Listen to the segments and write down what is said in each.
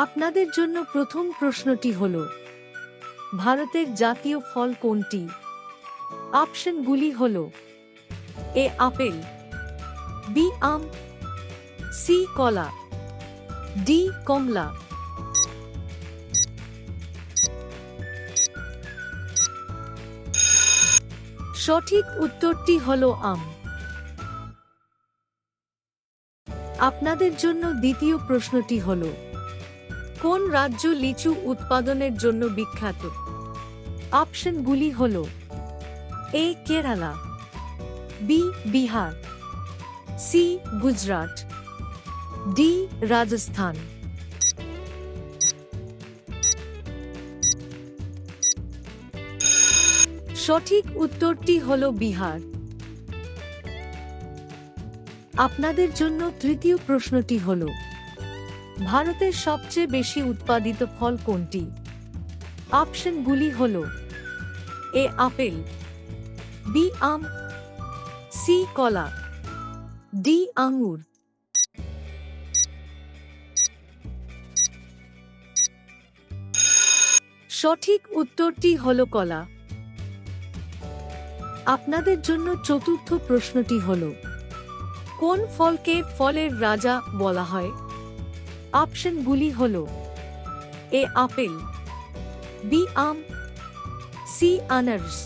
আপনাদের জন্য প্রথম প্রশ্নটি হল, ভারতের জাতীয় ফল কোনটি? অপশনগুলি হল: এ আপেল, বি আম, সি কলা, ডি কমলা। সঠিক উত্তরটি হল আম। আপনাদের জন্য দ্বিতীয় প্রশ্নটি হল, কোন রাজ্য লিচু উৎপাদনের জন্য বিখ্যাত? অপশনগুলি হল: A Kerala, B Bihar, C Gujarat, D Rajasthan. সঠিক উত্তরটি হল বিহার। আপনাদের জন্য তৃতীয় প্রশ্নটি হল, ভারতের সবচেয়ে বেশি উৎপাদিত ফল কোনটি? অপশনগুলি হল: এ আপেল, বি আম, সি কলা, ডি আঙ্গুর। সঠিক উত্তরটি হল কলা। আপনাদের জন্য চতুর্থ প্রশ্নটি হল, কোন ফলকে ফলের রাজা বলা হয়? অপশনগুলি হল: এ আপেল, বি আম, সি আনারস,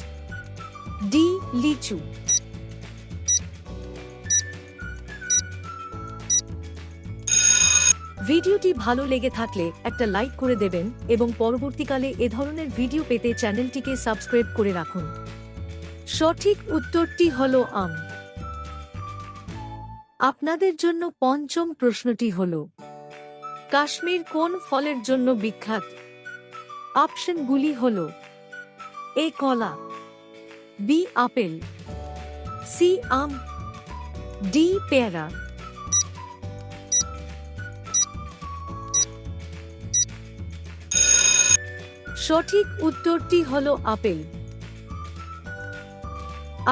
ডি লিচু। ভিডিওটি ভালো লেগে থাকলে একটা লাইক করে দেবেন এবং পরবর্তীকালে এ ধরনের ভিডিও পেতে চ্যানেলটিকে সাবস্ক্রাইব করে রাখুন। সঠিক উত্তরটি হল আম। আপনাদের জন্য পঞ্চম প্রশ্নটি হল, কাশ্মীর কোন ফলের জন্য বিখ্যাত? অপশনগুলি হল: এ কলা, বি আপেল, সি আম, ডি পেয়ারা। সঠিক উত্তরটি হল আপেল।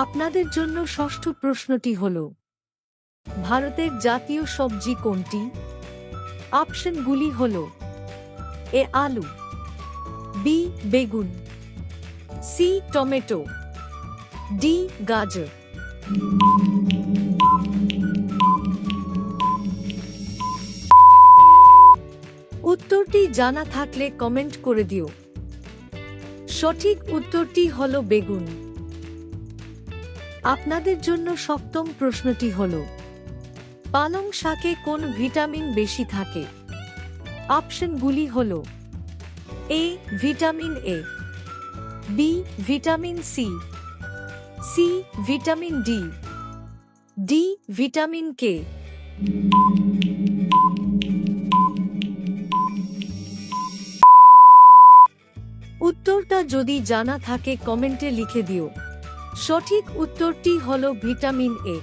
আপনাদের জন্য ষষ্ঠ প্রশ্নটি হল, ভারতের জাতীয় সবজি কোনটি? অপশনগুলি হল: এ আলু, বি বেগুন, সি টমেটো, ডি গাজর। উত্তরটি জানা থাকলে কমেন্ট করে দিও। সঠিক উত্তরটি হল বেগুন। আপনাদের জন্য সপ্তম প্রশ্নটি হল, পালং শাকে কোন ভিটামিন বেশি থাকে? অপশনগুলি হল: A vitamin A, B vitamin C, C vitamin D, D vitamin K. উত্তরটা যদি জানা থাকে কমেন্টে লিখে দিও। সঠিক উত্তরটি হল ভিটামিন এ।